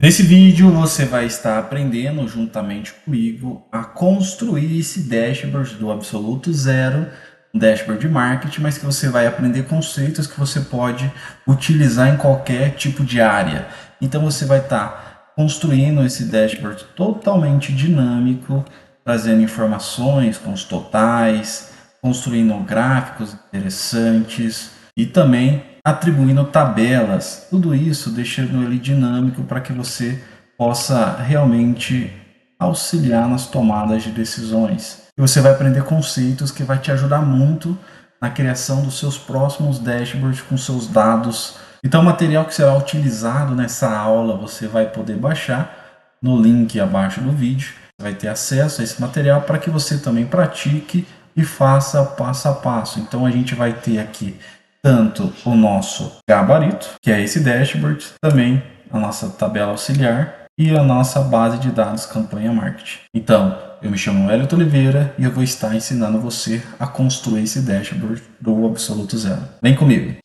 Nesse vídeo você vai estar aprendendo juntamente comigo a construir esse dashboard do absoluto zero, um dashboard de marketing, mas que você vai aprender conceitos que você pode utilizar em qualquer tipo de área. Então você vai estar construindo esse dashboard totalmente dinâmico, trazendo informações com os totais, construindo gráficos interessantes e também atribuindo tabelas, tudo isso deixando ele dinâmico para que você possa realmente auxiliar nas tomadas de decisões. E você vai aprender conceitos que vai te ajudar muito na criação dos seus próximos dashboards com seus dados. Então, o material que será utilizado nessa aula você vai poder baixar no link abaixo do vídeo. Você vai ter acesso a esse material para que você também pratique e faça passo a passo. Então, a gente vai ter aqui tanto o nosso gabarito, que é esse dashboard, também a nossa tabela auxiliar e a nossa base de dados campanha marketing. Então, eu me chamo Hélito Oliveira e eu vou estar ensinando você a construir esse dashboard do absoluto zero. Vem comigo!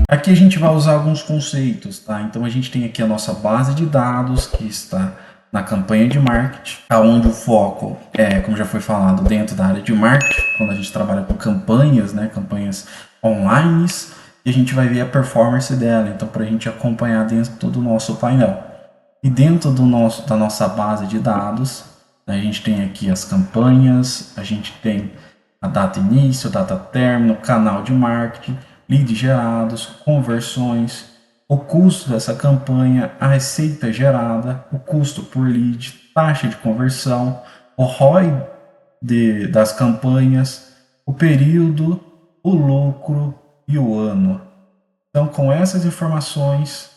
Aqui a gente vai usar alguns conceitos, tá? Então a gente tem aqui a nossa base de dados que está na campanha de marketing, onde o foco é, como já foi falado, dentro da área de marketing, quando a gente trabalha com campanhas, né, campanhas online, e a gente vai ver a performance dela, então para a gente acompanhar dentro do nosso painel. E dentro da nossa base de dados, a gente tem aqui as campanhas, a gente tem a data início, data término, canal de marketing, leads gerados, conversões, o custo dessa campanha, a receita gerada, o custo por lead, taxa de conversão, o ROI das campanhas, o período, o lucro e o ano. Então, com essas informações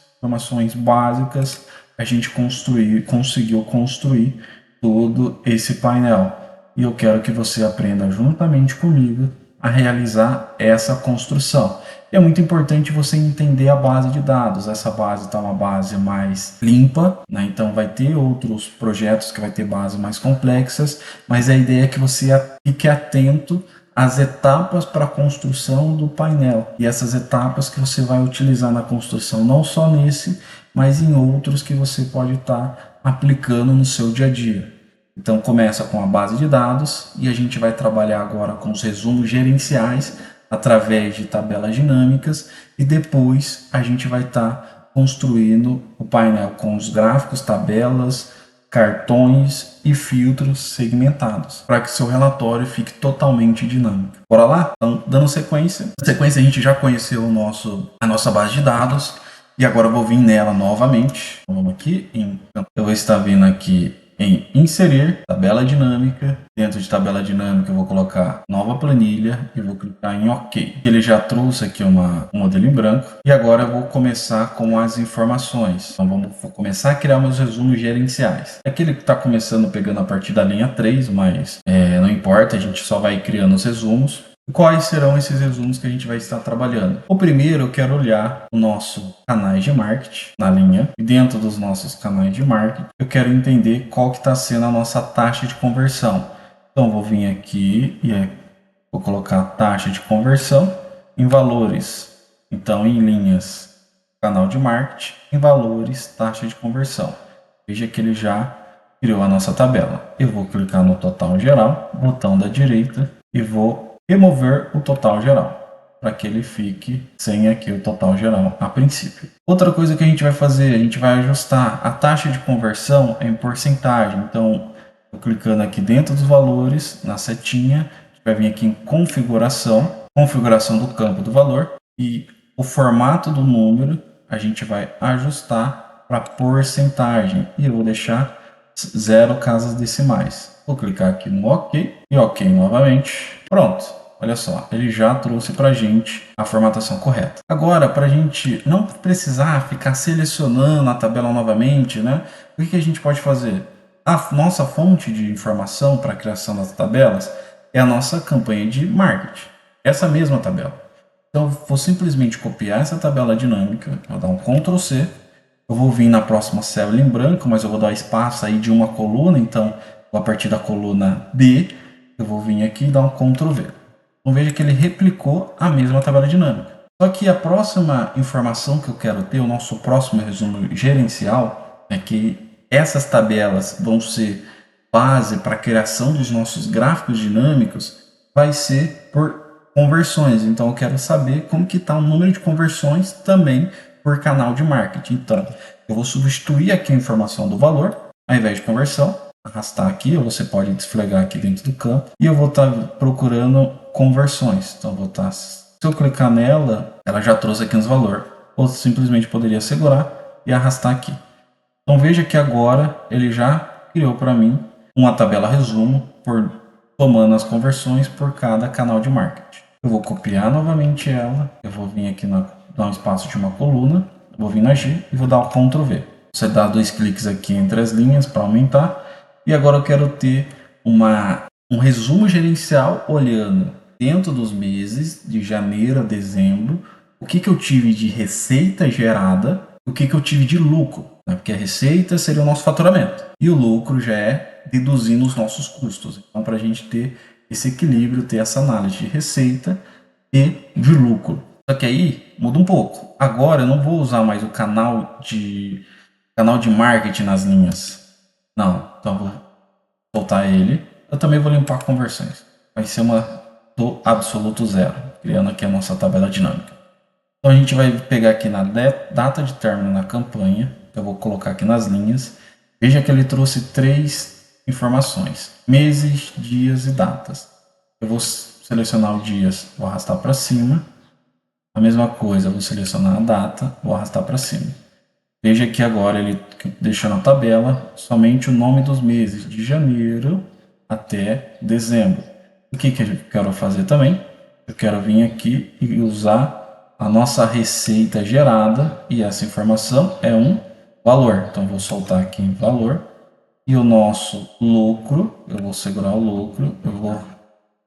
básicas, a gente conseguiu construir todo esse painel. E eu quero que você aprenda juntamente comigo a realizar essa construção. É muito importante você entender a base de dados. Essa base está uma base mais limpa, né? Então vai ter outros projetos que vai ter bases mais complexas, mas a ideia é que você fique atento às etapas para a construção do painel. E essas etapas que você vai utilizar na construção, não só nesse, mas em outros que você pode estar aplicando no seu dia a dia. Então começa com a base de dados e a gente vai trabalhar agora com os resumos gerenciais através de tabelas dinâmicas e depois a gente vai estar construindo o painel com os gráficos, tabelas, cartões e filtros segmentados para que seu relatório fique totalmente dinâmico. Bora lá? Então, dando sequência. Na sequência a gente já conheceu a nossa base de dados e agora eu vou vir nela novamente. Então, vamos aqui, eu vou estar vindo aqui em inserir tabela dinâmica. Dentro de tabela dinâmica eu vou colocar nova planilha e vou clicar em OK. Ele já trouxe aqui um modelo em branco e agora eu vou começar com as informações. Então vou começar a criar meus resumos gerenciais. Aquele que está começando pegando a partir da linha 3, mas não importa, a gente só vai criando os resumos. Quais serão esses resumos que a gente vai estar trabalhando? O primeiro, eu quero olhar o nosso canais de marketing na linha. E dentro dos nossos canais de marketing, eu quero entender qual que está sendo a nossa taxa de conversão. Então, vou vir aqui e vou colocar a taxa de conversão em valores. Então, em linhas, canal de marketing, em valores, taxa de conversão. Veja que ele já criou a nossa tabela. Eu vou clicar no total geral, botão da direita, e vou remover o total geral, para que ele fique sem aqui o total geral a princípio. Outra coisa que a gente vai fazer, a gente vai ajustar a taxa de conversão em porcentagem. Então, eu clicando aqui dentro dos valores, na setinha, a gente vai vir aqui em configuração do campo do valor, e o formato do número a gente vai ajustar para porcentagem, e eu vou deixar 0 casas decimais. Vou clicar aqui no OK e OK novamente. Pronto, olha só, ele já trouxe para a gente a formatação correta. Agora, para a gente não precisar ficar selecionando a tabela novamente, né? O que a gente pode fazer? A nossa fonte de informação para a criação das tabelas é a nossa campanha de marketing, essa mesma tabela. Então, eu vou simplesmente copiar essa tabela dinâmica, vou dar um Ctrl C, eu vou vir na próxima célula em branco, mas eu vou dar espaço aí de uma coluna, então a partir da coluna B, eu vou vir aqui e dar um Ctrl V. Então veja que ele replicou a mesma tabela dinâmica. Só que a próxima informação que eu quero ter, o nosso próximo resumo gerencial, é que essas tabelas vão ser base para a criação dos nossos gráficos dinâmicos, vai ser por conversões. Então eu quero saber como que está o número de conversões também por canal de marketing. Então eu vou substituir aqui a informação do valor, ao invés de conversão, arrastar aqui, ou você pode desflegar aqui dentro do campo, e eu vou estar procurando conversões. Então eu vou estar, se eu clicar nela, ela já trouxe aqui os valores, ou simplesmente poderia segurar e arrastar aqui. Então veja que agora ele já criou para mim uma tabela resumo tomando as conversões por cada canal de marketing. Eu vou copiar novamente ela, eu vou vir aqui dar um espaço de uma coluna, vou vir na G e vou dar o Ctrl V. Você dá 2 cliques aqui entre as linhas para aumentar. E agora eu quero ter um resumo gerencial olhando dentro dos meses de janeiro a dezembro, o que eu tive de receita gerada, o que eu tive de lucro, né? Porque a receita seria o nosso faturamento e o lucro já é deduzindo os nossos custos. Então, para a gente ter esse equilíbrio, ter essa análise de receita e de lucro. Só que aí muda um pouco. Agora eu não vou usar mais o canal de marketing nas linhas. Não, então eu vou soltar ele. Eu também vou limpar conversões. Vai ser uma do absoluto zero, criando aqui a nossa tabela dinâmica. Então a gente vai pegar aqui na data de término na campanha. Eu vou colocar aqui nas linhas. Veja que ele trouxe 3 informações: meses, dias e datas. Eu vou selecionar os dias, vou arrastar para cima. A mesma coisa, eu vou selecionar a data, vou arrastar para cima. Veja que agora ele deixou na tabela somente o nome dos meses, de janeiro até dezembro. O que eu quero fazer também? Eu quero vir aqui e usar a nossa receita gerada, e essa informação é um valor. Então eu vou soltar aqui em valor, e o nosso lucro, eu vou segurar o lucro, eu vou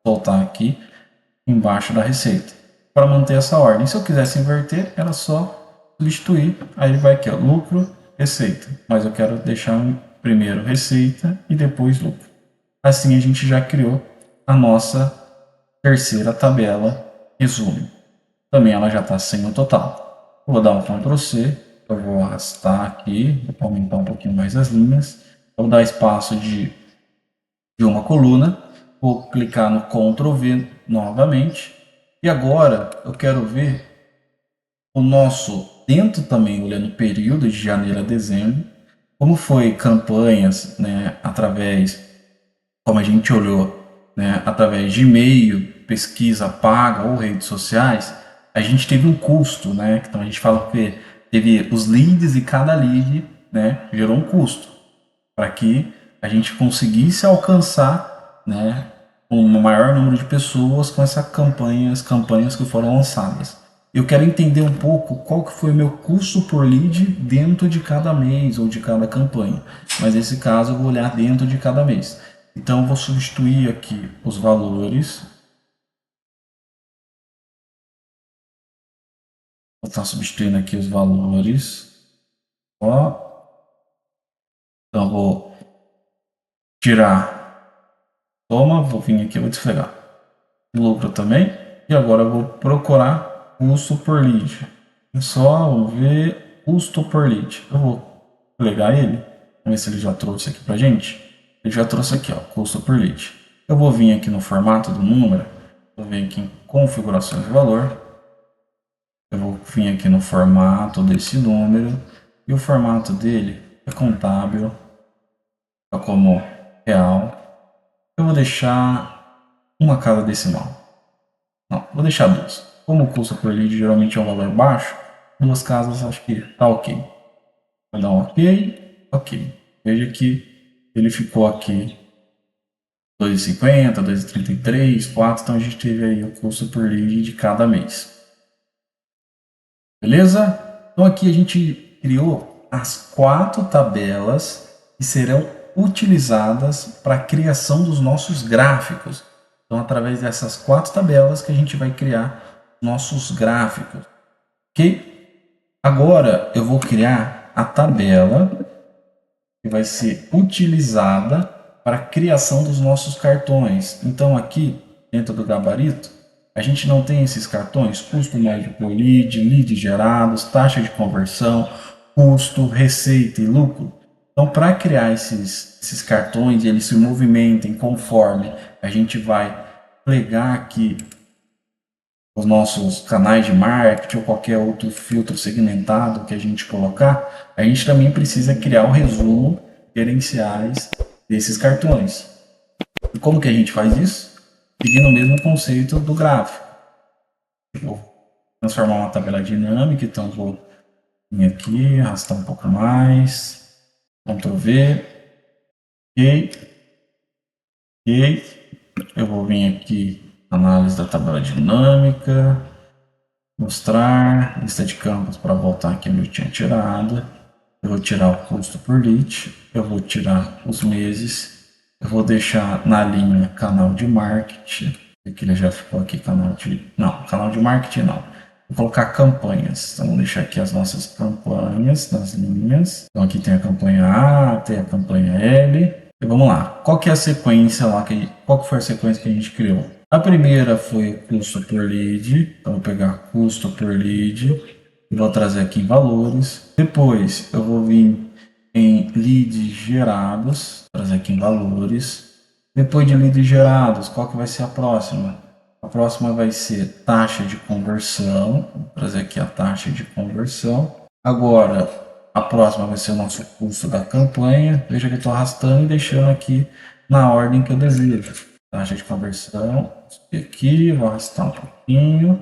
soltar aqui embaixo da receita, para manter essa ordem. Se eu quisesse inverter, era só substituir, aí ele vai aqui, ó, lucro, receita, mas eu quero deixar primeiro receita e depois lucro. Assim a gente já criou a nossa terceira tabela resumo. Também ela já está sem o total. Vou dar um Ctrl C, eu vou arrastar aqui, vou aumentar um pouquinho mais as linhas, vou dar espaço de uma coluna, vou clicar no Ctrl V novamente, e agora eu quero ver o nosso, dentro também, olhando o período de janeiro a dezembro, como foi campanhas, né, como a gente olhou, né, através de e-mail, pesquisa paga ou redes sociais, a gente teve um custo, né, então a gente fala que teve os leads e cada lead, né, gerou um custo, para que a gente conseguisse alcançar, né, um maior número de pessoas com essas campanhas que foram lançadas. Eu quero entender um pouco qual que foi o meu custo por lead dentro de cada mês ou de cada campanha. Mas nesse caso eu vou olhar dentro de cada mês. Então eu vou substituir aqui os valores. Vou estar substituindo aqui os valores. Ó. Então eu vou tirar. Toma, vou vir aqui, vou desflegar. Lucro também. E agora eu vou procurar custo por lead. Só vou ver custo por lead. Eu vou pegar ele. Vamos ver se ele já trouxe aqui pra gente. Ele já trouxe aqui, ó, custo por lead. Eu vou vir aqui no formato do número. Vou vir aqui em configurações de valor. Eu vou vir aqui no formato desse número. E o formato dele é contábil. Tá como real. Eu vou deixar uma casa decimal. Não, vou deixar 2. Como o custo por lead geralmente é um valor baixo, 2 casas acho que tá ok. Vou dar um ok, ok. Veja que ele ficou aqui 2,50, 2,33, 4, então a gente teve aí o custo por lead de cada mês. Beleza? Então aqui a gente criou as 4 tabelas que serão utilizadas para a criação dos nossos gráficos. Então, através dessas 4 tabelas que a gente vai criar nossos gráficos, ok? Agora eu vou criar a tabela que vai ser utilizada para a criação dos nossos cartões. Então aqui dentro do gabarito A gente não tem esses cartões, custo médio por lead, leads gerados, taxa de conversão, custo, receita e lucro. Então, para criar esses cartões, eles se movimentem conforme a gente vai plegar aqui os nossos canais de marketing ou qualquer outro filtro segmentado que a gente colocar, a gente também precisa criar o resumo gerenciais desses cartões. E como que a gente faz isso? Seguindo o mesmo conceito do gráfico. Vou transformar uma tabela dinâmica, então vou vir aqui, arrastar um pouco mais, Ctrl V, ok, ok. Eu vou vir aqui, análise da tabela dinâmica, mostrar, lista de campos para voltar aqui onde eu tinha tirado. Eu vou tirar o custo por lead, eu vou tirar os meses, eu vou deixar na linha canal de marketing, aqui ele já ficou aqui canal de marketing não. Vou colocar campanhas, então vou deixar aqui as nossas campanhas nas linhas. Então aqui tem a campanha A, tem a campanha L. E vamos lá, qual que é a sequência lá, qual que foi a sequência que a gente criou? A primeira foi custo por lead, então vou pegar custo por lead e vou trazer aqui em valores. Depois eu vou vir em leads gerados, trazer aqui em valores. Depois de leads gerados, qual que vai ser a próxima? A próxima vai ser taxa de conversão, vou trazer aqui a taxa de conversão. Agora, a próxima vai ser o nosso custo da campanha. Veja que eu estou arrastando e deixando aqui na ordem que eu desejo. Taxa de conversão, aqui, vou arrastar um pouquinho.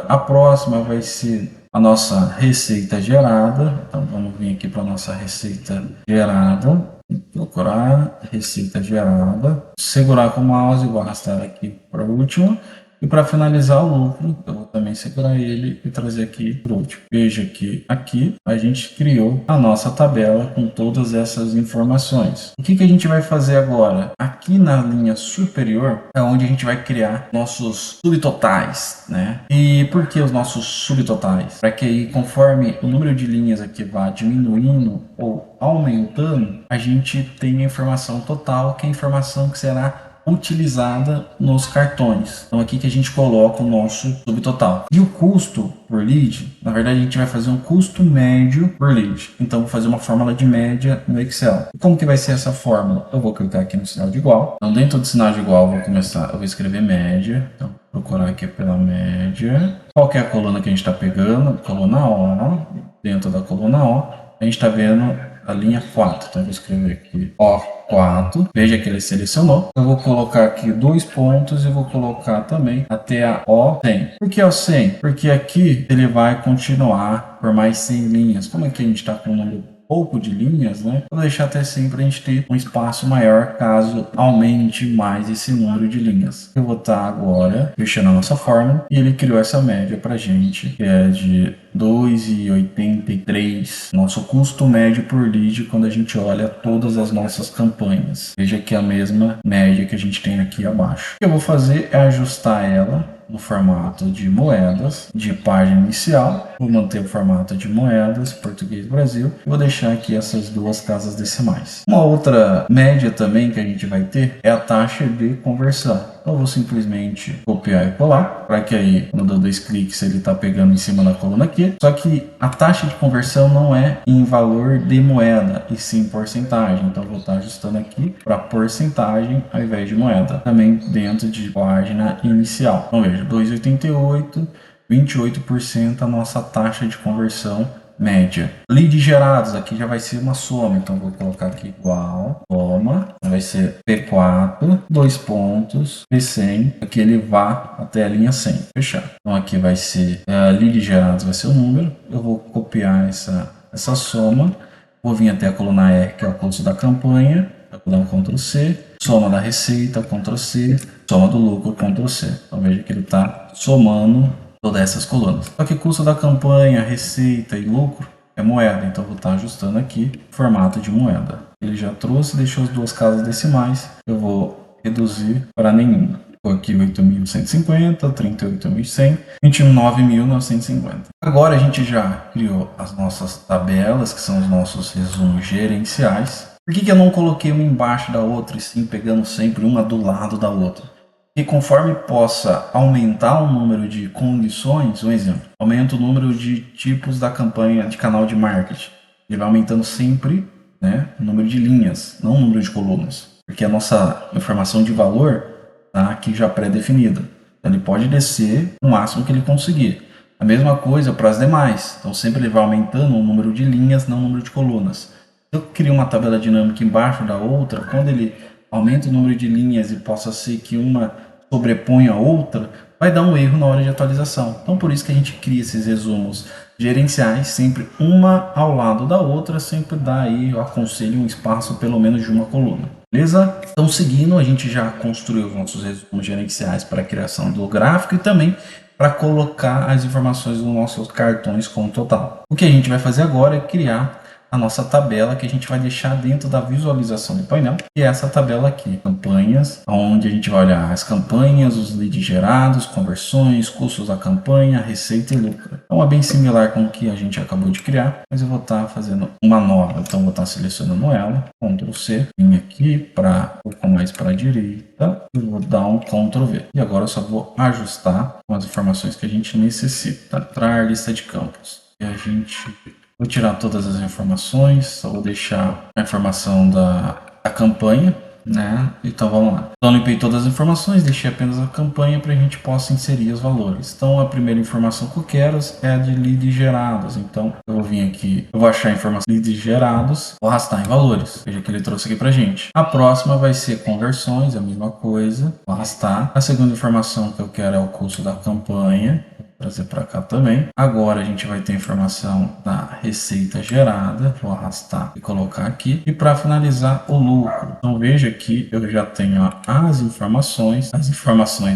A próxima vai ser a nossa receita gerada. Então vamos vir aqui para a nossa receita gerada. Procurar receita gerada. Segurar com o mouse e vou arrastar aqui para o último. E para finalizar o lucro, eu vou também segurar ele e trazer aqui para o último. Veja que aqui a gente criou a nossa tabela com todas essas informações. O que a gente vai fazer agora? Aqui na linha superior é onde a gente vai criar nossos subtotais, né? E por que os nossos subtotais? Para que aí, conforme o número de linhas aqui vá diminuindo ou aumentando, a gente tenha a informação total, que é a informação que será utilizada nos cartões. Então aqui que a gente coloca o nosso subtotal. E o custo por lead, na verdade a gente vai fazer um custo médio por lead. Então vou fazer uma fórmula de média no Excel. E como que vai ser essa fórmula? Eu vou clicar aqui no sinal de igual. Então dentro do sinal de igual eu vou escrever média. Então procurar aqui pela média. Qual que é a coluna que a gente está pegando? Coluna O. Dentro da coluna O, a gente está vendo a linha 4. Então eu vou escrever aqui O4. Veja que ele selecionou. Eu vou colocar aqui 2 pontos e vou colocar também até a O100. Por que O100? Porque aqui ele vai continuar por mais 100 linhas. Como é que a gente está com um número pouco de linhas, né? Vou deixar até 100 para a gente ter um espaço maior caso aumente mais esse número de linhas. Eu vou estar agora fechando a nossa fórmula e ele criou essa média para a gente, que é de 2,83, nosso custo médio por lead quando a gente olha todas as nossas campanhas. Veja que é a mesma média que a gente tem aqui abaixo. O que eu vou fazer é ajustar ela no formato de moedas, de página inicial. Vou manter o formato de moedas, português Brasil. E vou deixar aqui essas duas casas decimais. Uma outra média também que a gente vai ter é a taxa de conversão. Então eu vou simplesmente copiar e colar, para que aí, quando eu dou 2 cliques, ele está pegando em cima da coluna aqui. Só que a taxa de conversão não é em valor de moeda, e sim porcentagem. Então eu vou estar ajustando aqui para porcentagem ao invés de moeda. Também dentro de página inicial. Então veja, 2,88, 28% a nossa taxa de conversão média. Leads gerados, aqui já vai ser uma soma, então vou colocar aqui igual, soma, vai ser P4, 2 pontos, P100, aqui ele vá até a linha 100, fechar. Então aqui vai ser, leads gerados vai ser o número, eu vou copiar essa soma, vou vir até a coluna R, que é o custo da campanha, vou dar um Ctrl C, soma da receita, Ctrl C, soma do lucro, Ctrl C. Então veja que ele está somando todas essas colunas. Só que custo da campanha, receita e lucro é moeda, então eu vou estar ajustando aqui formato de moeda. Ele já trouxe, deixou as duas casas decimais, eu vou reduzir para nenhuma. Ficou aqui 8.150, 38.100, 29.950. Agora a gente já criou as nossas tabelas, que são os nossos resumos gerenciais. Por que eu não coloquei uma embaixo da outra e sim pegando sempre uma do lado da outra? que conforme possa aumentar o número de condições, um exemplo, aumenta o número de tipos da campanha de canal de marketing. Ele vai aumentando sempre, né, o número de linhas, não o número de colunas. Porque a nossa informação de valor está aqui já pré-definida. Então, ele pode descer o máximo que ele conseguir. A mesma coisa para as demais. Então sempre ele vai aumentando o número de linhas, não o número de colunas. Se eu crio uma tabela dinâmica embaixo da outra, quando ele aumenta o número de linhas e possa ser que uma sobrepõe a outra, vai dar um erro na hora de atualização. Então por isso que a gente cria esses resumos gerenciais, sempre uma ao lado da outra, sempre dá aí, eu aconselho, um espaço pelo menos de uma coluna. Beleza? Então seguindo, a gente já construiu os nossos resumos gerenciais para a criação do gráfico e também para colocar as informações dos nossos cartões com o total. O que a gente vai fazer agora é criar a nossa tabela que a gente vai deixar dentro da visualização do painel, que é essa tabela aqui, campanhas, onde a gente vai olhar as campanhas, os leads gerados, conversões, custos da campanha, receita e lucro. Então é bem similar com o que a gente acabou de criar, mas eu vou estar fazendo uma nova, então vou estar selecionando ela, Ctrl C, vim aqui para um pouco mais para a direita, e vou dar um Ctrl V. E agora eu só vou ajustar com as informações que a gente necessita, entrar lista de campos. E a gente vou tirar todas as informações, só vou deixar a informação da campanha, né? Então vamos lá. Então limpei todas as informações, deixei apenas a campanha para a gente possa inserir os valores. Então a primeira informação que eu quero é a de leads gerados. Então eu vou vir aqui, eu vou achar a informação de leads gerados, vou arrastar em valores. Veja que ele trouxe aqui para gente. A próxima vai ser conversões, a mesma coisa, vou arrastar. A segunda informação que eu quero é o custo da campanha. Trazer para cá também. Agora a gente vai ter a informação da receita gerada. Vou arrastar e colocar aqui. E para finalizar, o lucro. Então veja que eu já tenho as informações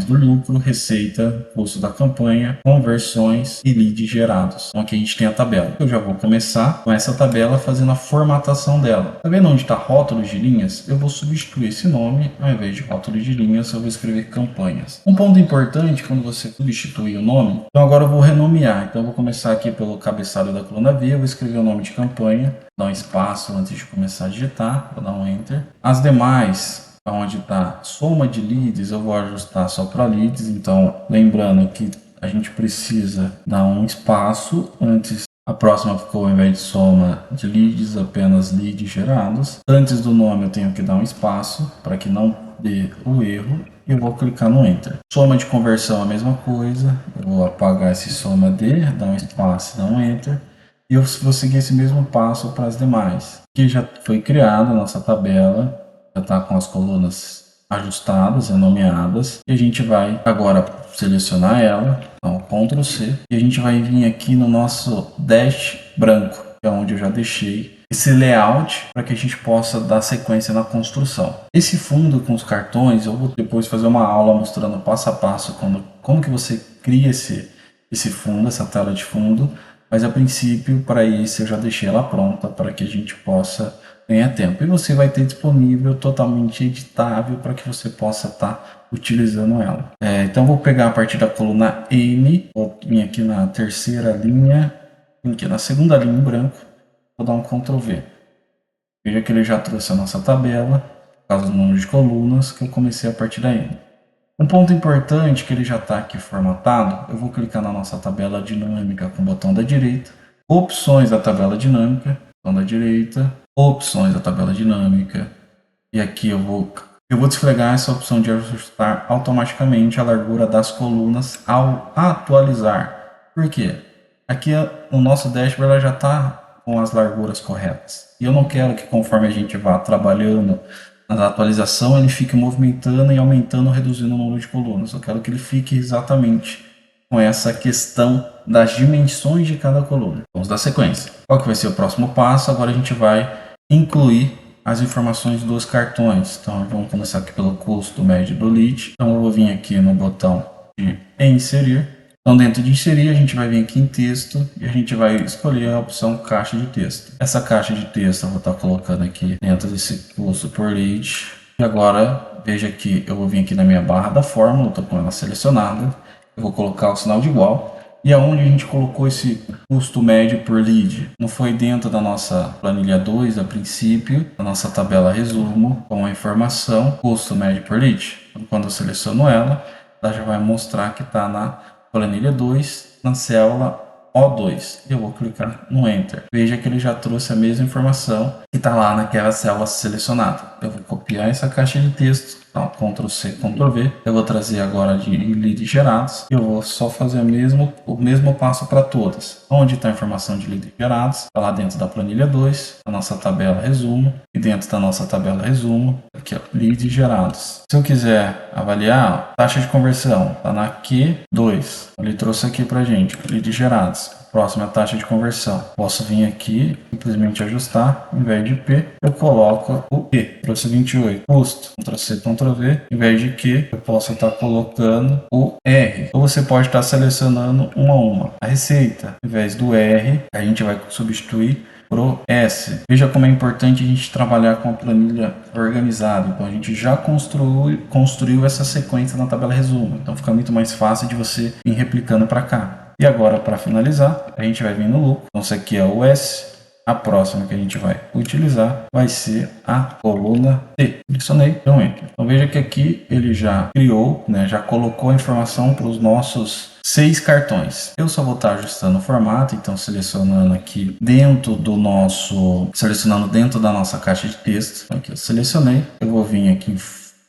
do lucro, receita, custo da campanha, conversões e leads gerados. Então aqui a gente tem a tabela. Eu já vou começar com essa tabela fazendo a formatação dela. Tá vendo onde está rótulos de linhas? Eu vou substituir esse nome. Ao invés de rótulos de linhas, eu vou escrever campanhas. Um ponto importante quando você substituir o nome. Então agora eu vou renomear, então eu vou começar aqui pelo cabeçalho da coluna V, eu vou escrever o nome de campanha, dar um espaço antes de começar a digitar, vou dar um Enter. As demais, onde está soma de leads, eu vou ajustar só para leads, então lembrando que a gente precisa dar um espaço antes. A próxima ficou, ao invés de soma de leads, apenas leads gerados. Antes do nome eu tenho que dar um espaço para que não dê o erro. E eu vou clicar no Enter. Soma de conversão a mesma coisa. Eu vou apagar esse soma de, dar um espaço, dar um Enter. E eu vou seguir esse mesmo passo para as demais. Aqui já foi criada a nossa tabela. Já está com as colunas ajustadas, renomeadas. E a gente vai agora selecionar ela. Então, Ctrl C. E a gente vai vir aqui no nosso dash branco, que é onde eu já deixei esse layout para que a gente possa dar sequência na construção. Esse fundo com os cartões, eu vou depois fazer uma aula mostrando passo a passo como que você cria esse fundo, essa tela de fundo, mas a princípio para isso eu já deixei ela pronta para que a gente possa ganhar tempo. E você vai ter disponível totalmente editável para que você possa estar utilizando ela. Então vou pegar a partir da coluna N, vou vir aqui na terceira linha, aqui na segunda linha em branco, vou dar um Ctrl V. Veja que ele já trouxe a nossa tabela, por causa do número de colunas, que eu comecei a partir da N. Um ponto importante que ele já está aqui formatado, eu vou clicar na nossa tabela dinâmica com o botão da direita, opções da tabela dinâmica, botão da direita, opções da tabela dinâmica, e aqui eu vou desfregar essa opção de ajustar automaticamente a largura das colunas ao atualizar. Por quê? Aqui o nosso dashboard já está com as larguras corretas. E eu não quero que conforme a gente vá trabalhando na atualização, ele fique movimentando e aumentando, reduzindo o número de colunas. Eu quero que ele fique exatamente com essa questão das dimensões de cada coluna. Vamos dar sequência. Qual que vai ser o próximo passo? Agora a gente vai incluir as informações dos cartões. Então vamos começar aqui pelo custo médio do lead. Então eu vou vir aqui no botão de inserir. Então dentro de inserir a gente vai vir aqui em texto e a gente vai escolher a opção caixa de texto. Essa caixa de texto eu vou estar colocando aqui dentro desse custo por lead. E agora veja que eu vou vir aqui na minha barra da fórmula, estou com ela selecionada. Eu vou colocar o sinal de igual E aonde a gente colocou esse custo médio por lead? Não foi dentro da nossa planilha 2 a princípio, da nossa tabela resumo, com a informação custo médio por lead. Então, quando eu seleciono ela já vai mostrar que está na planilha 2, na célula O2. Eu vou clicar no Enter. Veja que ele já trouxe a mesma informação que está lá naquela célula selecionada. Eu vou copiar essa caixa de texto, então, Ctrl C, Ctrl V. Eu vou trazer agora de leads gerados. Eu vou só fazer o mesmo passo para todas. Onde está a informação de leads gerados? Está lá dentro da planilha 2, a nossa tabela resumo. E dentro da nossa tabela resumo, aqui ó, leads gerados. Se eu quiser avaliar, ó, taxa de conversão, está na Q2. Ele trouxe aqui para gente, leads gerados. Próxima taxa de conversão. Posso vir aqui, simplesmente ajustar. Em vez de P, eu coloco o Q. Trouxe 28. Custo. Ctrl C, Ctrl V. Em vez de Q, eu posso estar colocando o R. Ou você pode estar selecionando uma a uma. A receita, em vez do R, a gente vai substituir pro S. Veja como é importante a gente trabalhar com a planilha organizada. Então a gente já construiu essa sequência na tabela resumo. Então fica muito mais fácil de você ir replicando para cá. E agora, para finalizar, a gente vai vir no lucro. Então, isso aqui é o S. A próxima que a gente vai utilizar vai ser a coluna T. Selecionei, então Enter. Então, veja que aqui ele já criou, né, já colocou a informação para os nossos 6 cartões. Eu só vou estar ajustando o formato, então selecionando aqui dentro da nossa caixa de texto. Então, aqui eu selecionei, eu vou vir aqui em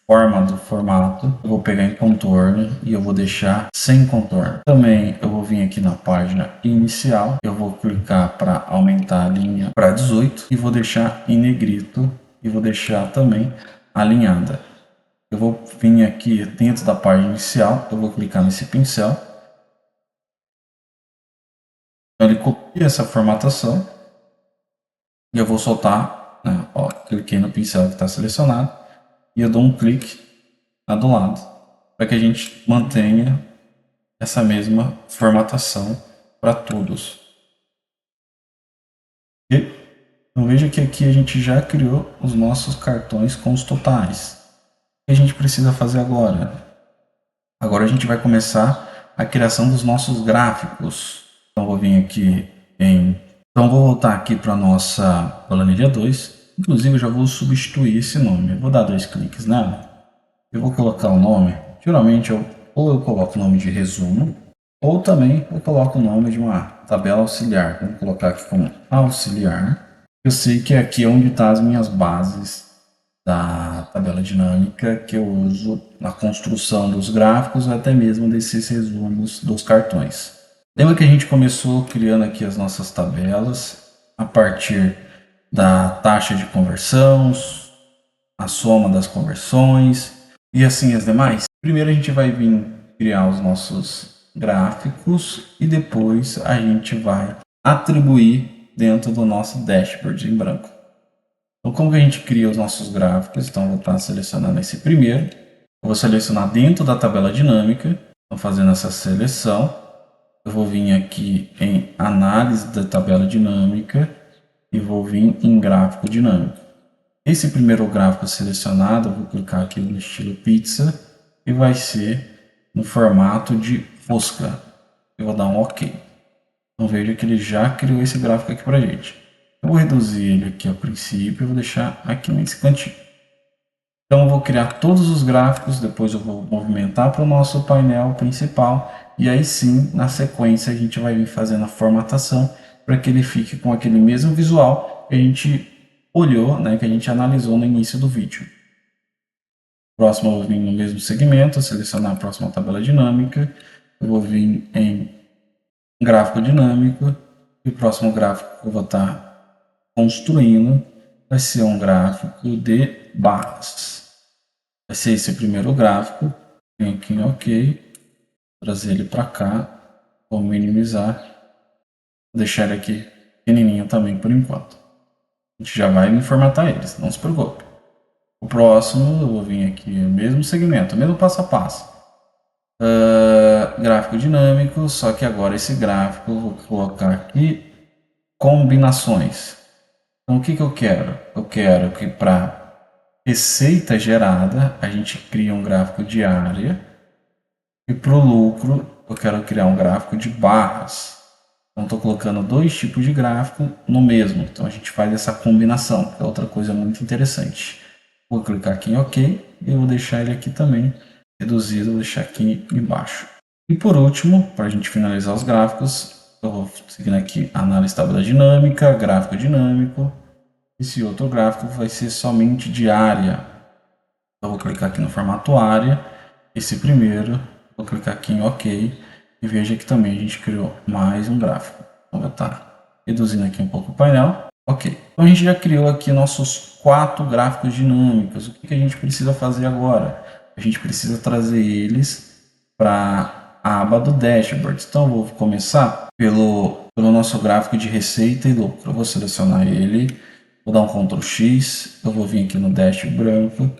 forma do formato, eu vou pegar em contorno e eu vou deixar sem contorno. Também eu vou vir aqui na página inicial, eu vou clicar para aumentar a linha para 18 e vou deixar em negrito e vou deixar também alinhada. Eu vou vir aqui dentro da página inicial, eu vou clicar nesse pincel. Então ele copia essa formatação e eu vou soltar, né? Ó, cliquei no pincel que está selecionado. E eu dou um clique do lado, para que a gente mantenha essa mesma formatação para todos. Então veja que aqui a gente já criou os nossos cartões com os totais. O que a gente precisa fazer agora? Agora a gente vai começar a criação dos nossos gráficos. Então vou vir aqui Então vou voltar aqui para a nossa planilha 2. Inclusive eu já vou substituir esse nome. Eu vou dar 2 cliques nela. Eu vou colocar o nome. Geralmente ou eu coloco o nome de resumo, ou também eu coloco o nome de uma tabela auxiliar. Vou colocar aqui como auxiliar. Eu sei que aqui é onde estão as minhas bases da tabela dinâmica que eu uso na construção dos gráficos, até mesmo desses resumos dos cartões. Lembra que a gente começou criando aqui as nossas tabelas a partir da taxa de conversão, a soma das conversões e assim as demais? Primeiro a gente vai vir criar os nossos gráficos e depois a gente vai atribuir dentro do nosso dashboard em branco. Então, como que a gente cria os nossos gráficos? Então, eu vou estar selecionando esse primeiro. Eu vou selecionar dentro da tabela dinâmica. Então, fazendo essa seleção, eu vou vir aqui em análise da tabela dinâmica e vou vir em gráfico dinâmico. Esse primeiro gráfico selecionado, eu vou clicar aqui no estilo pizza e vai ser no formato de fosca. Eu vou dar um OK. Então veja que ele já criou esse gráfico aqui para a gente. Eu vou reduzir ele aqui a princípio e vou deixar aqui nesse cantinho. Então eu vou criar todos os gráficos, depois eu vou movimentar para o nosso painel principal e aí sim, na sequência, a gente vai vir fazendo a formatação para que ele fique com aquele mesmo visual que a gente olhou, né, que a gente analisou no início do vídeo. Próximo eu vou vir no mesmo segmento, selecionar a próxima tabela dinâmica, eu vou vir em gráfico dinâmico e o próximo gráfico que eu vou estar construindo vai ser um gráfico de barras. Vai ser esse primeiro gráfico, vem aqui em OK, trazer ele para cá, vou minimizar, vou deixar ele aqui pequenininho também por enquanto. A gente já vai formatar eles, não se preocupe. O próximo eu vou vir aqui no mesmo segmento, mesmo passo a passo. Gráfico dinâmico, só que agora esse gráfico eu vou colocar aqui combinações. Então o que eu quero? Eu quero que para receita gerada a gente cria um gráfico diária e para o lucro eu quero criar um gráfico de barras. Então estou colocando dois tipos de gráfico no mesmo. Então a gente faz essa combinação, que é outra coisa muito interessante. Vou clicar aqui em OK e vou deixar ele aqui também reduzido, vou deixar aqui embaixo. E por último, para a gente finalizar os gráficos, eu vou seguindo aqui análise tabela dinâmica, gráfico dinâmico. Esse outro gráfico vai ser somente de área. Eu vou clicar aqui no formato área. Esse primeiro, vou clicar aqui em OK. E veja que também a gente criou mais um gráfico. Então vou estar reduzindo aqui um pouco o painel. Ok. Então a gente já criou aqui nossos 4 gráficos dinâmicos. O que a gente precisa fazer agora? A gente precisa trazer eles para a aba do dashboard. Então eu vou começar pelo nosso gráfico de receita e lucro. Eu vou selecionar ele, vou dar um Ctrl X, eu vou vir aqui no dash branco,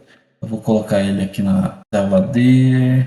eu vou colocar ele aqui na tela D,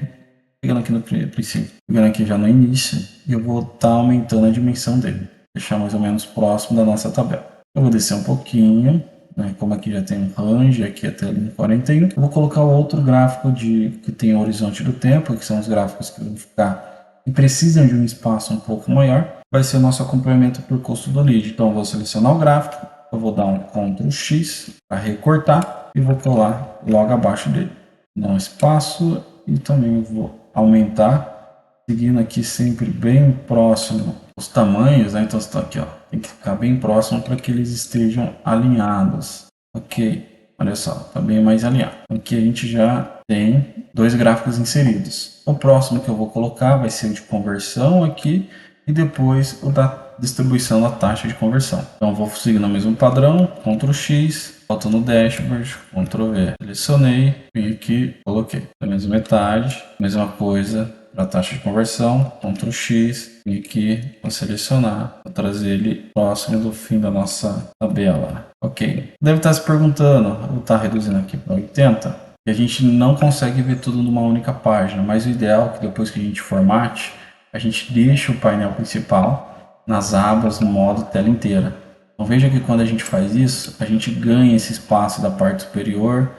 pegando aqui no princípio, pegando aqui já no início, e eu vou estar aumentando a dimensão dele, deixar mais ou menos próximo da nossa tabela. Eu vou descer um pouquinho, né, como aqui já tem um range, aqui até 41, eu vou colocar o outro gráfico que tem o horizonte do tempo, que são os gráficos que vão ficar e precisam de um espaço um pouco maior, vai ser o nosso acompanhamento por custo do lead. Então eu vou selecionar o gráfico, eu vou dar um Ctrl X para recortar e vou colar logo abaixo dele. Dar um espaço e também vou aumentar, seguindo aqui sempre bem próximo os tamanhos, né? Então está aqui, ó, tem que ficar bem próximo para que eles estejam alinhados. Ok, olha só, está bem mais alinhado. Aqui a gente já tem 2 gráficos inseridos. O próximo que eu vou colocar vai ser o de conversão aqui e depois o da distribuição da taxa de conversão. Então eu vou seguir no mesmo padrão, Ctrl X, volto no dashboard, Ctrl V, selecionei, vim aqui, coloquei a mesma metade, mesma coisa para a taxa de conversão, Ctrl X, vim aqui, vou selecionar, vou trazer ele próximo do fim da nossa tabela. Ok, deve estar se perguntando, vou estar reduzindo aqui para 80, e a gente não consegue ver tudo numa única página, mas o ideal é que depois que a gente formate, a gente deixa o painel principal nas abas no modo tela inteira. Então veja que quando a gente faz isso, a gente ganha esse espaço da parte superior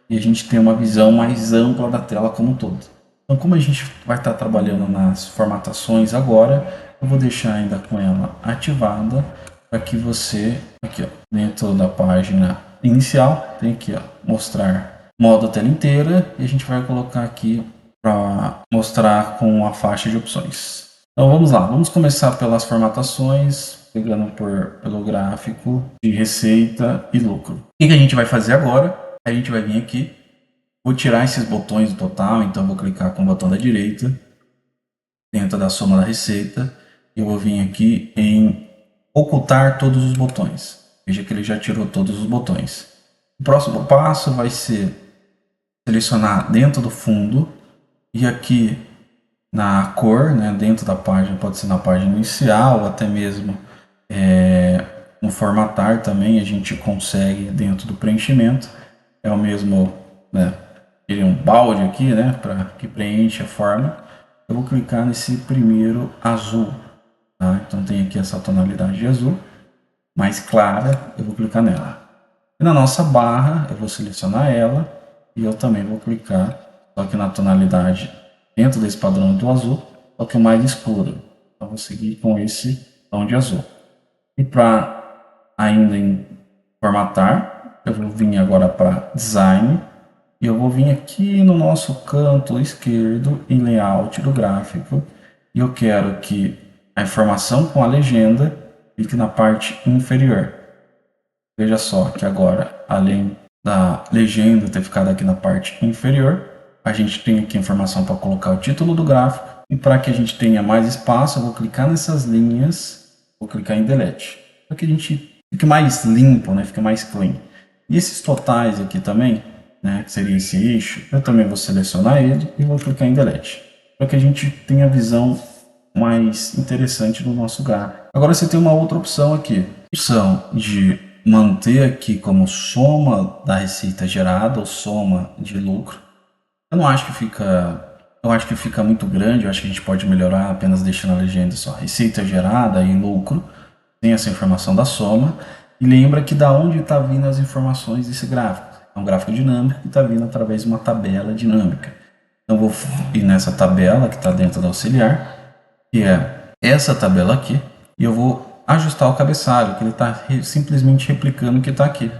e a gente tem uma visão mais ampla da tela como um todo. Então como a gente vai estar trabalhando nas formatações agora, eu vou deixar ainda com ela ativada para que você, aqui ó, dentro da página inicial, tem aqui ó, mostrar modo tela inteira e a gente vai colocar aqui para mostrar com a faixa de opções. Então vamos lá, vamos começar pelas formatações, pegando pelo gráfico de receita e lucro. O que a gente vai fazer agora? A gente vai vir aqui, vou tirar esses botões do total, então vou clicar com o botão da direita, dentro da soma da receita, eu vou vir aqui em ocultar todos os botões. Veja que ele já tirou todos os botões. O próximo passo vai ser selecionar dentro do fundo e aqui na cor, né, dentro da página, pode ser na página inicial, até mesmo no formatar também a gente consegue dentro do preenchimento. É o mesmo, né, um balde aqui, né, para que preenche a forma. Eu vou clicar nesse primeiro azul, tá? Então tem aqui essa tonalidade de azul mais clara, eu vou clicar nela. E na nossa barra eu vou selecionar ela e eu também vou clicar só que na tonalidade dentro desse padrão do azul, só que o mais escuro. Então vou seguir com esse tom de azul. E para ainda em formatar, eu vou vir agora para design e eu vou vir aqui no nosso canto esquerdo em layout do gráfico e eu quero que a informação com a legenda fique na parte inferior. Veja só que agora, além da legenda ter ficado aqui na parte inferior, a gente tem aqui a informação para colocar o título do gráfico e para que a gente tenha mais espaço, eu vou clicar nessas linhas, vou clicar em delete, para que a gente fique mais limpo, né? Fique mais clean. E esses totais aqui também, né? Que seria esse eixo, eu também vou selecionar ele e vou clicar em delete, para que a gente tenha a visão mais interessante do nosso gráfico. Agora você tem uma outra opção aqui, opção de manter aqui como soma da receita gerada ou soma de lucro. Eu acho que fica muito grande, eu acho que a gente pode melhorar apenas deixando a legenda só receita gerada e lucro, tem essa informação da soma, e lembra que da onde está vindo as informações desse gráfico. É um gráfico dinâmico que está vindo através de uma tabela dinâmica. Então vou ir nessa tabela que está dentro da auxiliar, que é essa tabela aqui, e eu vou ajustar o cabeçalho, que ele está simplesmente replicando o que está aqui.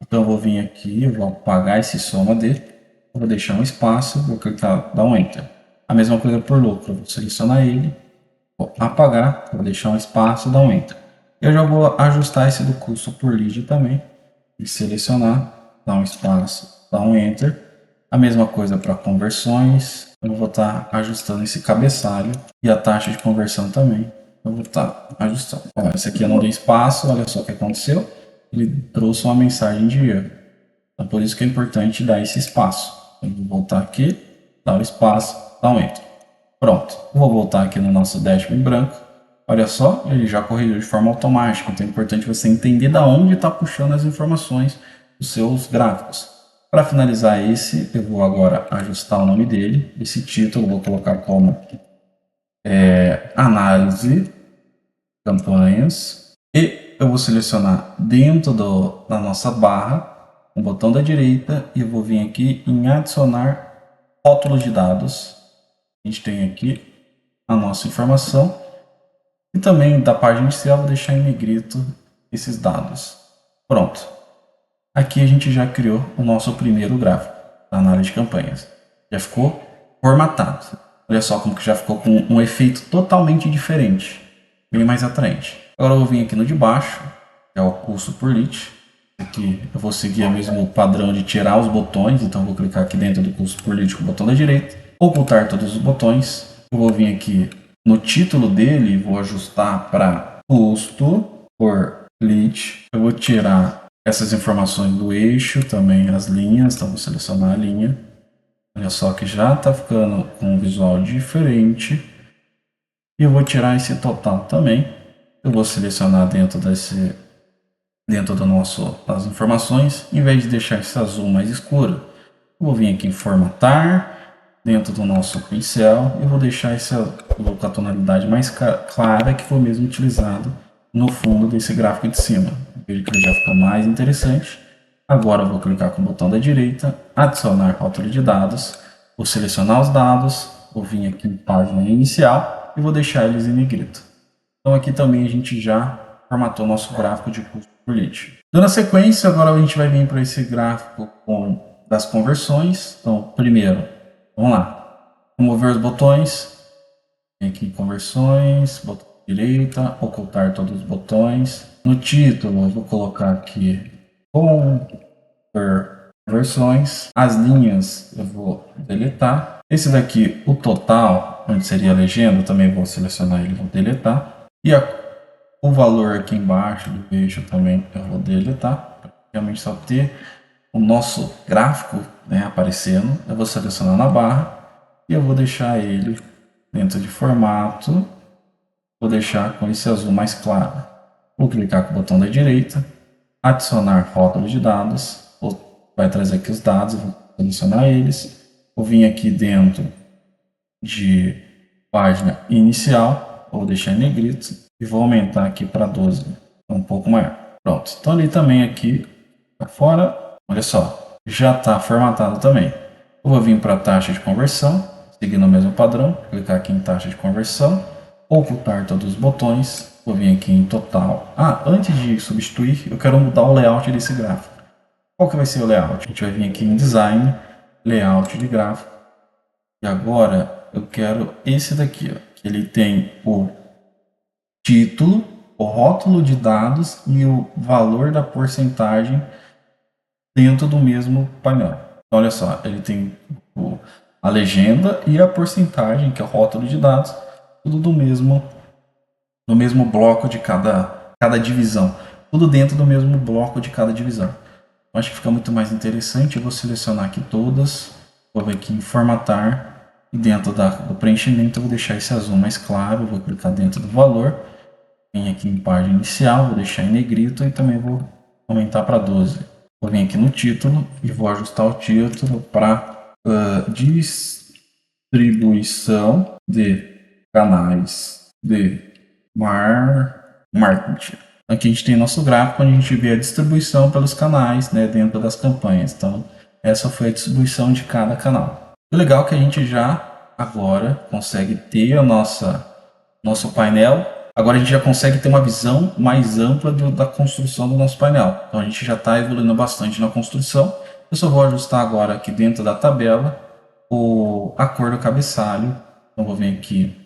Então eu vou vir aqui, eu vou apagar esse soma dele, eu vou deixar um espaço, vou clicar, dar um Enter. A mesma coisa por lucro, eu vou selecionar ele, vou apagar, vou deixar um espaço, dar um Enter. Eu já vou ajustar esse do custo por lead também, e selecionar, dar um espaço, dar um Enter. A mesma coisa para conversões, eu vou estar ajustando esse cabeçalho e a taxa de conversão também. Eu vou estar ajustando. Ó, esse aqui eu não dei espaço, olha só o que aconteceu. Ele trouxe uma mensagem de erro. Então por isso que é importante dar esse espaço. Eu vou voltar aqui, dar o espaço, dar um Enter. Pronto. Eu vou voltar aqui no nosso dashboard em branco. Olha só, ele já corrigiu de forma automática. Então é importante você entender da onde está puxando as informações dos seus gráficos. Para finalizar esse, eu vou agora ajustar o nome dele. Esse título eu vou colocar como Análise Campanhas. E eu vou selecionar dentro da nossa barra, o botão da direita, e eu vou vir aqui em adicionar rótulos de dados. A gente tem aqui a nossa informação. E também da página inicial, vou deixar em negrito esses dados. Pronto. Aqui a gente já criou o nosso primeiro gráfico da análise de campanhas. Já ficou formatado. Olha só como que já ficou com um efeito totalmente diferente. Bem mais atraente. Agora eu vou vir aqui no de baixo, que é o custo por lead. Aqui eu vou seguir o mesmo padrão de tirar os botões. Então eu vou clicar aqui dentro do custo por lead com o botão da direita. Ocultar todos os botões. Eu vou vir aqui no título dele e vou ajustar para custo por lead. Eu vou tirar essas informações do eixo, também as linhas, então vou selecionar a linha. Olha só que já está ficando com um visual diferente. E eu vou tirar esse total também. Eu vou selecionar dentro das informações, em vez de deixar esse azul mais escuro, eu vou vir aqui em formatar, dentro do nosso pincel, e vou deixar essa com a tonalidade mais clara que foi mesmo utilizado no fundo desse gráfico de cima. Veja que ele já ficou mais interessante. Agora eu vou clicar com o botão da direita, adicionar rótulo de dados, vou selecionar os dados, vou vir aqui em página inicial e vou deixar eles em negrito. Então aqui também a gente já formatou o nosso gráfico de custo por lead. Dando sequência, agora a gente vai vir para esse gráfico das conversões. Então, primeiro, vamos lá, remover os botões, vem aqui em conversões, botão direita, ocultar todos os botões. No título, eu vou colocar aqui conversões. As linhas eu vou deletar. Esse daqui, o total, onde seria a legenda, eu também vou selecionar ele e vou deletar. E o valor aqui embaixo do eixo também eu vou deletar, para realmente só ter o nosso gráfico, né, aparecendo. Eu vou selecionar na barra e eu vou deixar ele dentro de formato. Vou deixar com esse azul mais claro. Vou clicar com o botão da direita, adicionar rótulo de dados. Vai trazer aqui os dados, vou selecionar eles. Vou vir aqui dentro de página inicial, vou deixar em negrito e vou aumentar aqui para 12, um pouco maior. Pronto, então ali também aqui para fora, olha só, já está formatado também. Eu vou vir para a taxa de conversão, seguindo o mesmo padrão, clicar aqui em taxa de conversão, ocultar todos os botões, vou vir aqui em total. Antes de substituir, eu quero mudar o layout desse gráfico. Qual que vai ser o layout? A gente vai vir aqui em design, layout de gráfico. E agora eu quero esse daqui, ó, que ele tem o título, o rótulo de dados e o valor da porcentagem dentro do mesmo painel. Então, olha só, ele tem a legenda e a porcentagem, que é o rótulo de dados, tudo no mesmo bloco de cada divisão. Tudo dentro do mesmo bloco de cada divisão. Eu acho que fica muito mais interessante. Eu vou selecionar aqui todas, vou vir aqui em formatar. E dentro do preenchimento eu vou deixar esse azul mais claro, vou clicar dentro do valor, vem aqui em página inicial, vou deixar em negrito e também vou aumentar para 12. Vou vir aqui no título e vou ajustar o título para distribuição de canais de marketing. Aqui a gente tem nosso gráfico onde a gente vê a distribuição pelos canais, né, dentro das campanhas. Então essa foi a distribuição de cada canal. O legal é que a gente já agora consegue ter a nossa nosso painel. Agora a gente já consegue ter uma visão mais ampla da construção do nosso painel. Então a gente já está evoluindo bastante na construção. Eu só vou ajustar agora aqui dentro da tabela a cor do cabeçalho. Então vou vir aqui,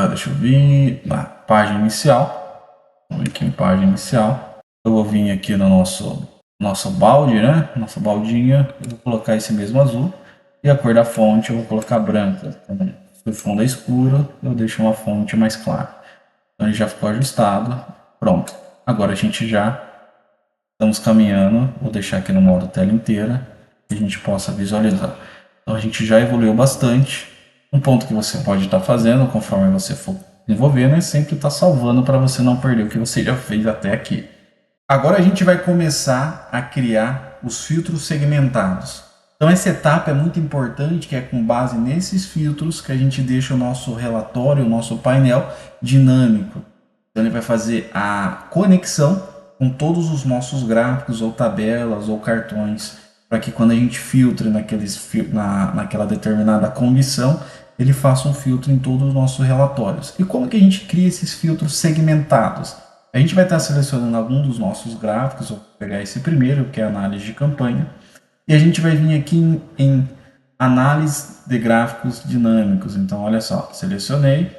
deixa eu vir na página inicial. Vamos aqui em página inicial. Eu vou vir aqui no nosso balde, né? Nossa baldinha. Eu vou colocar esse mesmo azul. E a cor da fonte eu vou colocar branca. Se o fundo é escuro, eu deixo uma fonte mais clara. Então ele já ficou ajustado. Pronto. Agora a gente já estamos caminhando. Vou deixar aqui no modo tela inteira, que a gente possa visualizar. Então a gente já evoluiu bastante. Um ponto que você pode estar fazendo conforme você for desenvolvendo é sempre estar salvando para você não perder o que você já fez até aqui. Agora a gente vai começar a criar os filtros segmentados. Então essa etapa é muito importante, que é com base nesses filtros que a gente deixa o nosso relatório, o nosso painel dinâmico. Então ele vai fazer a conexão com todos os nossos gráficos ou tabelas ou cartões, para que quando a gente filtre naquela determinada condição, ele faça um filtro em todos os nossos relatórios. E como que a gente cria esses filtros segmentados? A gente vai estar selecionando algum dos nossos gráficos, vou pegar esse primeiro, que é a análise de campanha, e a gente vai vir aqui em análise de gráficos dinâmicos. Então, olha só, selecionei,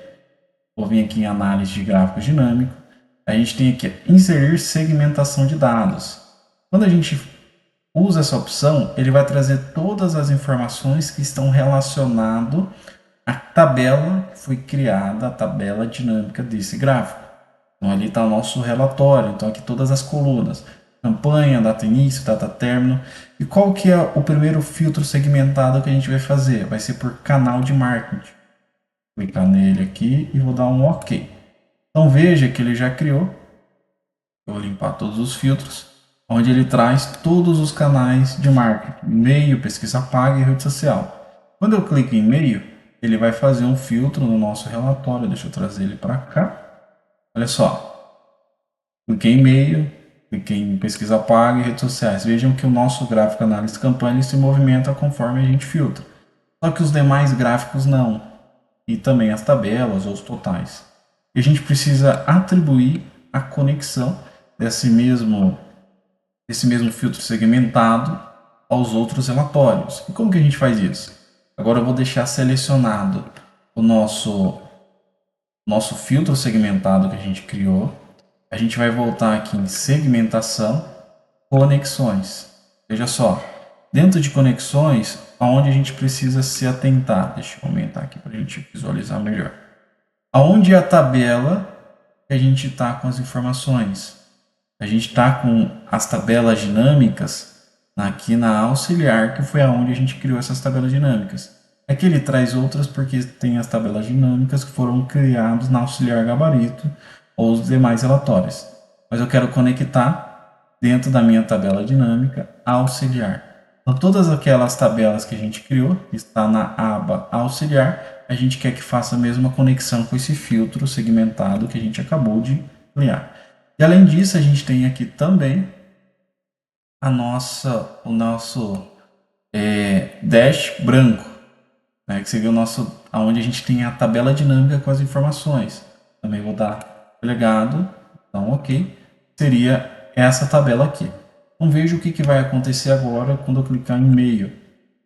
vou vir aqui em análise de gráficos dinâmicos, a gente tem aqui inserir segmentação de dados. Quando a gente usa essa opção, ele vai trazer todas as informações que estão relacionadas à tabela que foi criada, a tabela dinâmica desse gráfico. Então ali está o nosso relatório, então aqui todas as colunas, campanha, data início, data término. E qual que é o primeiro filtro segmentado que a gente vai fazer? Vai ser por canal de marketing. Vou clicar nele aqui e vou dar um OK. Então veja que ele já criou. Eu vou limpar todos os filtros, onde ele traz todos os canais de marketing, e-mail, pesquisa paga e rede social. Quando eu clico em e-mail, ele vai fazer um filtro no nosso relatório. Deixa eu trazer ele para cá. Olha só, cliquei em e-mail, cliquei em pesquisa paga e redes sociais. Vejam que o nosso gráfico análise de campanha se movimenta conforme a gente filtra. Só que os demais gráficos não. E também as tabelas ou os totais. E a gente precisa atribuir a conexão desse mesmo filtro segmentado aos outros relatórios. E como que a gente faz isso? Agora eu vou deixar selecionado o nosso filtro segmentado que a gente criou. A gente vai voltar aqui em segmentação, conexões. Veja só, dentro de conexões, aonde a gente precisa se atentar. Deixa eu aumentar aqui para a gente visualizar melhor. Aonde é a tabela que a gente está com as informações? A gente está com as tabelas dinâmicas aqui na auxiliar, que foi aonde a gente criou essas tabelas dinâmicas. Aqui ele traz outras porque tem as tabelas dinâmicas que foram criadas na auxiliar gabarito ou os demais relatórios. Mas eu quero conectar dentro da minha tabela dinâmica auxiliar. Então todas aquelas tabelas que a gente criou, que está na aba auxiliar, a gente quer que faça a mesma conexão com esse filtro segmentado que a gente acabou de criar. E além disso, a gente tem aqui também o nosso dash branco, né, que seria onde a gente tem a tabela dinâmica com as informações. Também vou dar legado, então OK, seria essa tabela aqui. Então veja o que vai acontecer agora quando eu clicar em e-mail.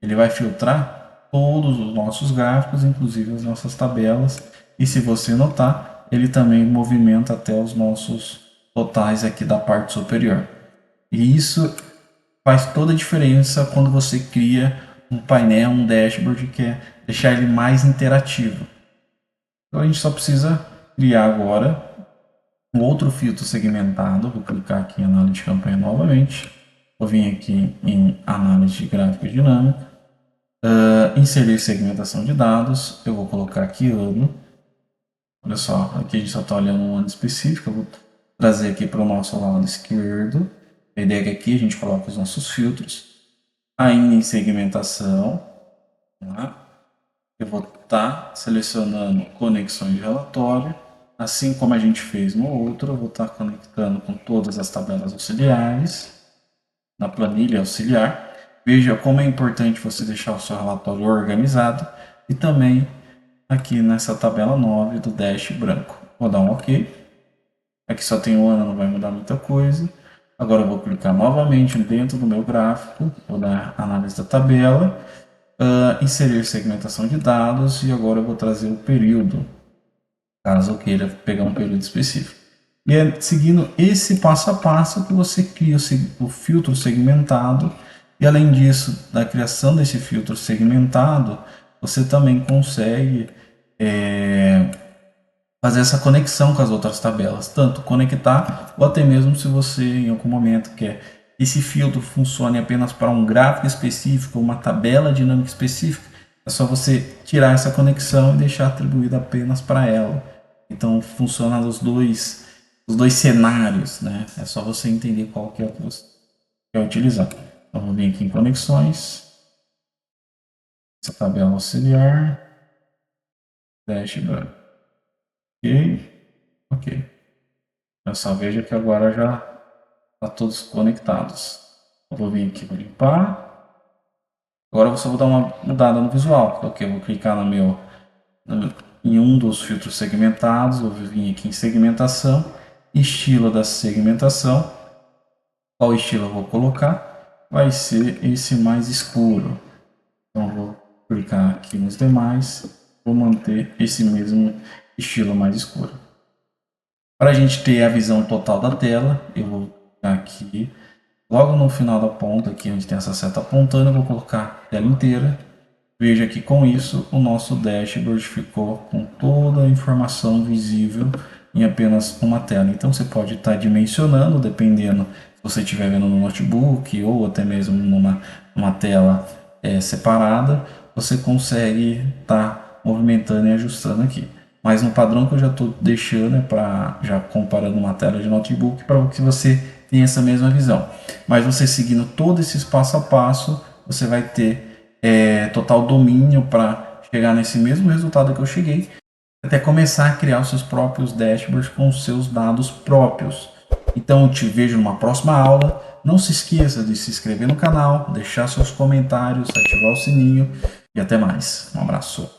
Ele vai filtrar todos os nossos gráficos, inclusive as nossas tabelas, e se você notar, ele também movimenta até os nossos totais aqui da parte superior. E isso faz toda a diferença quando você cria um painel, um dashboard, que é deixar ele mais interativo. Então a gente só precisa criar agora um outro filtro segmentado. Vou clicar aqui em análise de campanha novamente. Vou vir aqui em análise de gráfico dinâmico. Inserir segmentação de dados. Eu vou colocar aqui ano. Olha só, aqui a gente só está olhando um ano específico. Eu vou trazer aqui para o nosso lado esquerdo. A ideia é que aqui a gente coloca os nossos filtros. Ainda em segmentação, tá? Eu vou estar selecionando conexões de relatório. Assim como a gente fez no outro, eu vou estar conectando com todas as tabelas auxiliares na planilha auxiliar. Veja como é importante você deixar o seu relatório organizado e também aqui nessa tabela 9 do Dash branco. Vou dar um OK. Aqui só tem o ano, não vai mudar muita coisa. Agora eu vou clicar novamente dentro do meu gráfico, vou dar análise da tabela, inserir segmentação de dados e agora eu vou trazer o período, caso eu queira pegar um período específico. E é seguindo esse passo a passo que você cria o filtro segmentado. E além disso, da criação desse filtro segmentado, você também consegue fazer essa conexão com as outras tabelas, tanto conectar ou até mesmo se você em algum momento quer que esse filtro funcione apenas para um gráfico específico, uma tabela dinâmica específica, é só você tirar essa conexão e deixar atribuída apenas para ela. Então funciona os dois cenários, né? É só você entender qual que é o que você quer utilizar. Então vou vir aqui em conexões, essa tabela auxiliar, dashboard. Ok. Eu só vejo que agora já está todos conectados. Eu vou vir aqui, vou limpar. Agora eu só vou dar uma mudada no visual. Ok, eu vou clicar em um dos filtros segmentados. Eu vou vir aqui em segmentação, estilo da segmentação. Qual estilo eu vou colocar? Vai ser esse mais escuro. Então eu vou clicar aqui nos demais. Vou manter esse mesmo estilo mais escuro. Para a gente ter a visão total da tela, eu vou clicar aqui, logo no final da ponta, aqui onde tem essa seta apontando, eu vou colocar a tela inteira. Veja que com isso o nosso dashboard ficou com toda a informação visível em apenas uma tela. Então você pode estar dimensionando, dependendo se você estiver vendo no notebook ou até mesmo numa tela separada, você consegue estar movimentando e ajustando aqui. Mas no padrão que eu já estou deixando, já comparando uma tela de notebook, para que você tenha essa mesma visão. Mas você seguindo todo esse passo a passo, você vai ter total domínio para chegar nesse mesmo resultado que eu cheguei, até começar a criar os seus próprios dashboards com os seus dados próprios. Então eu te vejo numa próxima aula. Não se esqueça de se inscrever no canal, deixar seus comentários, ativar o sininho e até mais. Um abraço.